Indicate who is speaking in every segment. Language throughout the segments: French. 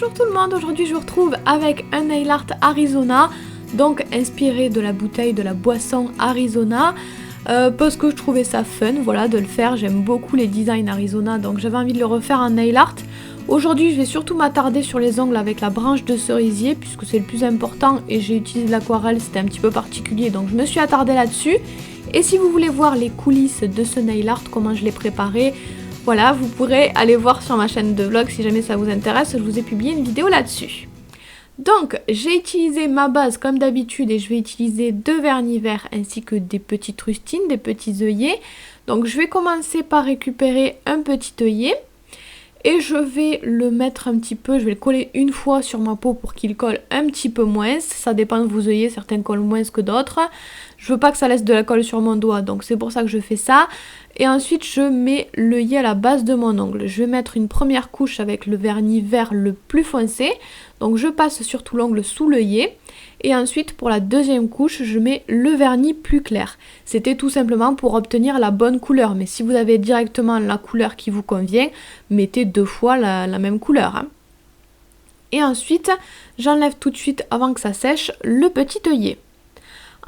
Speaker 1: Bonjour tout le monde, aujourd'hui je vous retrouve avec un nail art Arizona, donc inspiré de la bouteille de la boisson Arizona, parce que je trouvais ça fun, voilà, de le faire. J'aime beaucoup les designs Arizona, donc j'avais envie de le refaire en nail art. Aujourd'hui je vais surtout m'attarder sur les ongles avec la branche de cerisier, puisque c'est le plus important, et j'ai utilisé de l'aquarelle, c'était un petit peu particulier, donc je me suis attardée là-dessus. Et si vous voulez voir les coulisses de ce nail art, comment je l'ai préparé, voilà, vous pourrez aller voir sur ma chaîne de vlog si jamais ça vous intéresse, je vous ai publié une vidéo là-dessus. Donc, j'ai utilisé ma base comme d'habitude et je vais utiliser 2 vernis verts ainsi que des petites rustines, des petits œillets. Donc, je vais commencer par récupérer un petit œillet et je vais le mettre un petit peu, je vais le coller une fois sur ma peau pour qu'il colle un petit peu moins. Ça dépend de vos œillets, certains collent moins que d'autres. Je veux pas que ça laisse de la colle sur mon doigt, donc c'est pour ça que je fais ça. Et ensuite, je mets l'œillet à la base de mon ongle. Je vais mettre une première couche avec le vernis vert le plus foncé. Donc je passe sur tout l'ongle sous l'œillet. Et ensuite, pour la deuxième couche, je mets le vernis plus clair. C'était tout simplement pour obtenir la bonne couleur. Mais si vous avez directement la couleur qui vous convient, mettez 2 fois la même couleur, hein. Et ensuite, j'enlève tout de suite, avant que ça sèche, le petit œillet.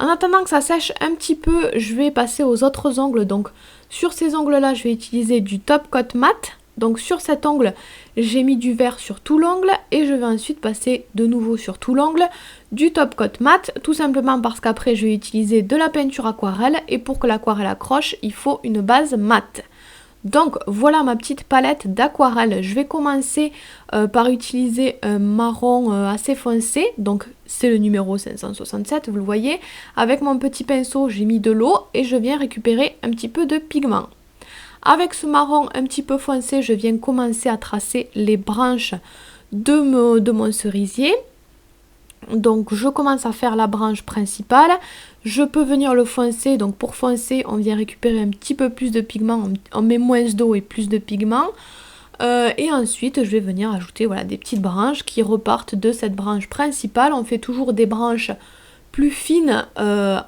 Speaker 1: En attendant que ça sèche un petit peu, je vais passer aux autres ongles. Donc sur ces ongles-là, je vais utiliser du top coat mat. Donc sur cet ongle, j'ai mis du vert sur tout l'ongle et je vais ensuite passer de nouveau sur tout l'ongle du top coat mat, tout simplement parce qu'après je vais utiliser de la peinture aquarelle et pour que l'aquarelle accroche, il faut une base mate. Donc voilà ma petite palette d'aquarelle. Je vais commencer par utiliser un marron assez foncé, donc c'est le numéro 567, vous le voyez. Avec mon petit pinceau, j'ai mis de l'eau et je viens récupérer un petit peu de pigment. Avec ce marron un petit peu foncé, je viens commencer à tracer les branches de mon cerisier. Donc je commence à faire la branche principale, je peux venir le foncer, donc pour foncer on vient récupérer un petit peu plus de pigment, on met moins d'eau et plus de pigment. Et ensuite je vais venir ajouter voilà, des petites branches qui repartent de cette branche principale. On fait toujours des branches plus fines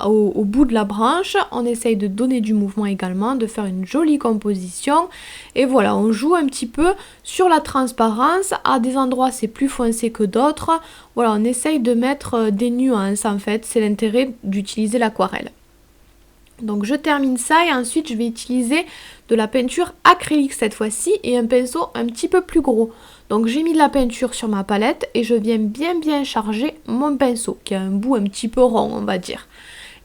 Speaker 1: au bout de la branche, on essaye de donner du mouvement également, de faire une jolie composition et voilà, on joue un petit peu sur la transparence. À des endroits c'est plus foncé que d'autres, voilà, on essaye de mettre des nuances en fait, c'est l'intérêt d'utiliser l'aquarelle. Donc je termine ça et ensuite je vais utiliser de la peinture acrylique cette fois-ci et un pinceau un petit peu plus gros. Donc j'ai mis de la peinture sur ma palette et je viens bien charger mon pinceau qui a un bout un petit peu rond on va dire.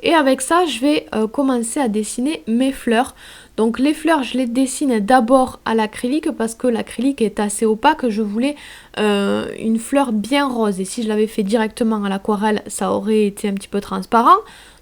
Speaker 1: Et avec ça je vais commencer à dessiner mes fleurs. Donc les fleurs je les dessine d'abord à l'acrylique parce que l'acrylique est assez opaque. Je voulais une fleur bien rose et si je l'avais fait directement à l'aquarelle ça aurait été un petit peu transparent.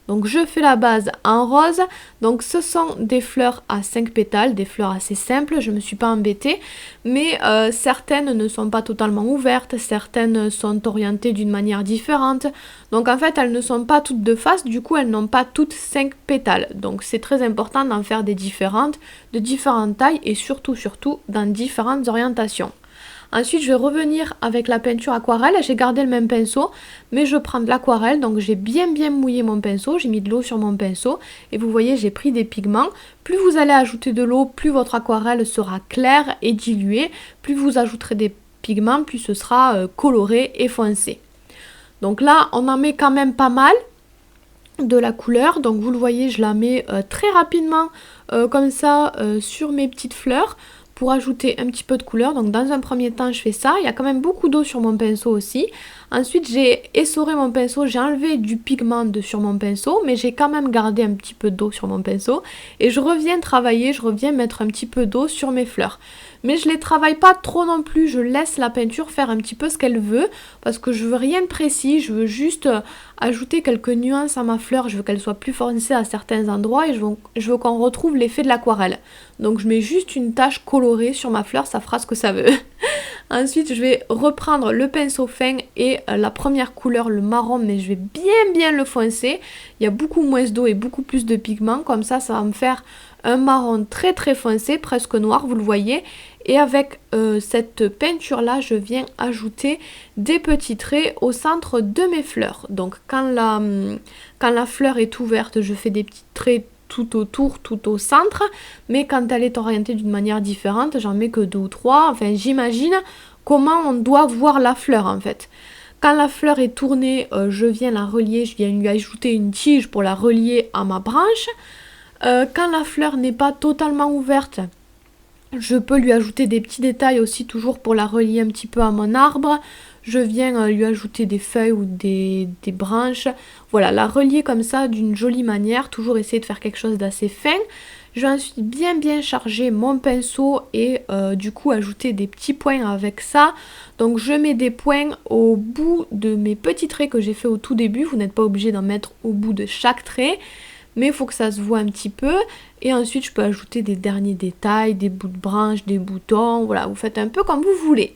Speaker 1: Donc je fais la base en rose, donc ce sont des fleurs à 5 pétales, des fleurs assez simples, je ne me suis pas embêtée, mais certaines ne sont pas totalement ouvertes, certaines sont orientées d'une manière différente, donc en fait elles ne sont pas toutes de face, du coup elles n'ont pas toutes 5 pétales, donc c'est très important d'en faire des différentes, de différentes tailles et surtout dans différentes orientations. Ensuite, je vais revenir avec la peinture aquarelle. J'ai gardé le même pinceau, mais je prends de l'aquarelle. Donc, j'ai bien mouillé mon pinceau. J'ai mis de l'eau sur mon pinceau. Et vous voyez, j'ai pris des pigments. Plus vous allez ajouter de l'eau, plus votre aquarelle sera claire et diluée. Plus vous ajouterez des pigments, plus ce sera coloré et foncé. Donc là, on en met quand même pas mal de la couleur. Donc, vous le voyez, je la mets très rapidement comme ça sur mes petites fleurs. Pour ajouter un petit peu de couleur, donc dans un premier temps je fais ça, il y a quand même beaucoup d'eau sur mon pinceau aussi. Ensuite j'ai essoré mon pinceau, j'ai enlevé du pigment sur mon pinceau, mais j'ai quand même gardé un petit peu d'eau sur mon pinceau. Et je reviens travailler, je reviens mettre un petit peu d'eau sur mes fleurs. Mais je les travaille pas trop non plus, je laisse la peinture faire un petit peu ce qu'elle veut, parce que je veux rien de précis, je veux juste ajouter quelques nuances à ma fleur, je veux qu'elle soit plus foncée à certains endroits et je veux qu'on retrouve l'effet de l'aquarelle. Donc je mets juste une tache colorée sur ma fleur, ça fera ce que ça veut. Ensuite je vais reprendre le pinceau fin et la première couleur, le marron, mais je vais bien le foncer. Il y a beaucoup moins d'eau et beaucoup plus de pigment, comme ça va me faire un marron très foncé, presque noir, vous le voyez. Et avec cette peinture là, je viens ajouter des petits traits au centre de mes fleurs. Donc quand la fleur est ouverte, je fais des petits traits tout autour, tout au centre, mais quand elle est orientée d'une manière différente, j'en mets que 2 ou 3. Enfin, j'imagine comment on doit voir la fleur en fait. Quand la fleur est tournée, je viens la relier, je viens lui ajouter une tige pour la relier à ma branche. Quand la fleur n'est pas totalement ouverte, je peux lui ajouter des petits détails aussi, toujours pour la relier un petit peu à mon arbre. Je viens lui ajouter des feuilles ou des branches. Voilà, la relier comme ça d'une jolie manière, toujours essayer de faire quelque chose d'assez fin. Je vais ensuite bien charger mon pinceau et du coup ajouter des petits points avec ça. Donc je mets des points au bout de mes petits traits que j'ai fait au tout début. Vous n'êtes pas obligé d'en mettre au bout de chaque trait, mais il faut que ça se voit un petit peu. Et ensuite je peux ajouter des derniers détails, des bouts de branches, des boutons. Voilà, vous faites un peu comme vous voulez.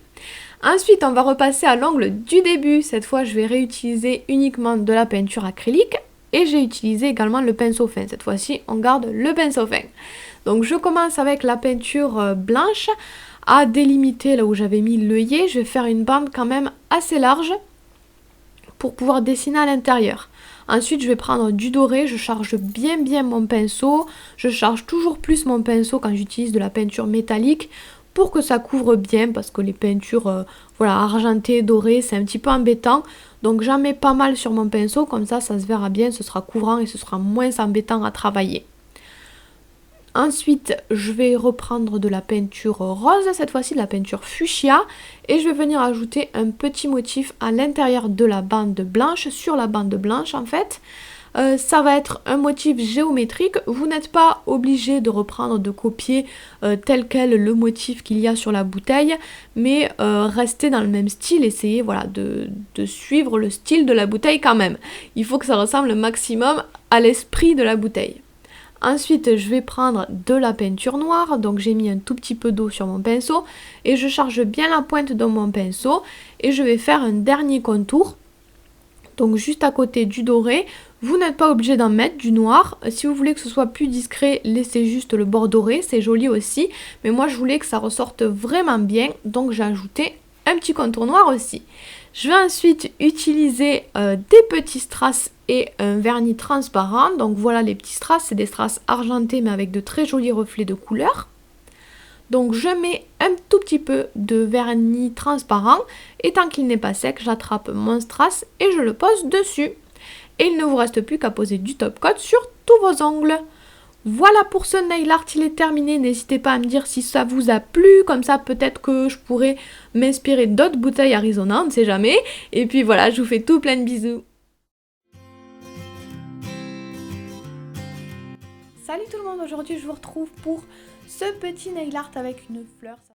Speaker 1: Ensuite on va repasser à l'angle du début. Cette fois je vais réutiliser uniquement de la peinture acrylique. Et j'ai utilisé également le pinceau fin. Cette fois-ci, on garde le pinceau fin. Donc je commence avec la peinture blanche à délimiter là où j'avais mis l'œillet. Je vais faire une bande quand même assez large pour pouvoir dessiner à l'intérieur. Ensuite, je vais prendre du doré. Je charge bien mon pinceau. Je charge toujours plus mon pinceau quand j'utilise de la peinture métallique pour que ça couvre bien, parce que les peintures voilà, argentées, dorées, c'est un petit peu embêtant. Donc j'en mets pas mal sur mon pinceau, comme ça se verra bien, ce sera couvrant et ce sera moins embêtant à travailler. Ensuite, je vais reprendre de la peinture rose, cette fois-ci de la peinture fuchsia, et je vais venir ajouter un petit motif à l'intérieur de la bande blanche, sur la bande blanche en fait. Ça va être un motif géométrique. Vous n'êtes pas obligé de reprendre, de copier tel quel le motif qu'il y a sur la bouteille, mais restez dans le même style, essayez voilà, de suivre le style de la bouteille quand même. Il faut que ça ressemble le maximum à l'esprit de la bouteille. Ensuite, je vais prendre de la peinture noire, donc j'ai mis un tout petit peu d'eau sur mon pinceau et je charge bien la pointe de mon pinceau et je vais faire un dernier contour. Donc juste à côté du doré, vous n'êtes pas obligé d'en mettre du noir. Si vous voulez que ce soit plus discret, laissez juste le bord doré, c'est joli aussi. Mais moi je voulais que ça ressorte vraiment bien, donc j'ai ajouté un petit contour noir aussi. Je vais ensuite utiliser des petits strass et un vernis transparent. Donc voilà les petits strass, c'est des strass argentés mais avec de très jolis reflets de couleurs. Donc je mets un tout petit peu de vernis transparent et tant qu'il n'est pas sec, j'attrape mon strass et je le pose dessus. Et il ne vous reste plus qu'à poser du top coat sur tous vos ongles. Voilà pour ce nail art, il est terminé. N'hésitez pas à me dire si ça vous a plu, comme ça peut-être que je pourrais m'inspirer d'autres bouteilles Arizona, on ne sait jamais. Et puis voilà, je vous fais tout plein de bisous. Salut tout le monde, aujourd'hui je vous retrouve pour ce petit nail art avec une fleur.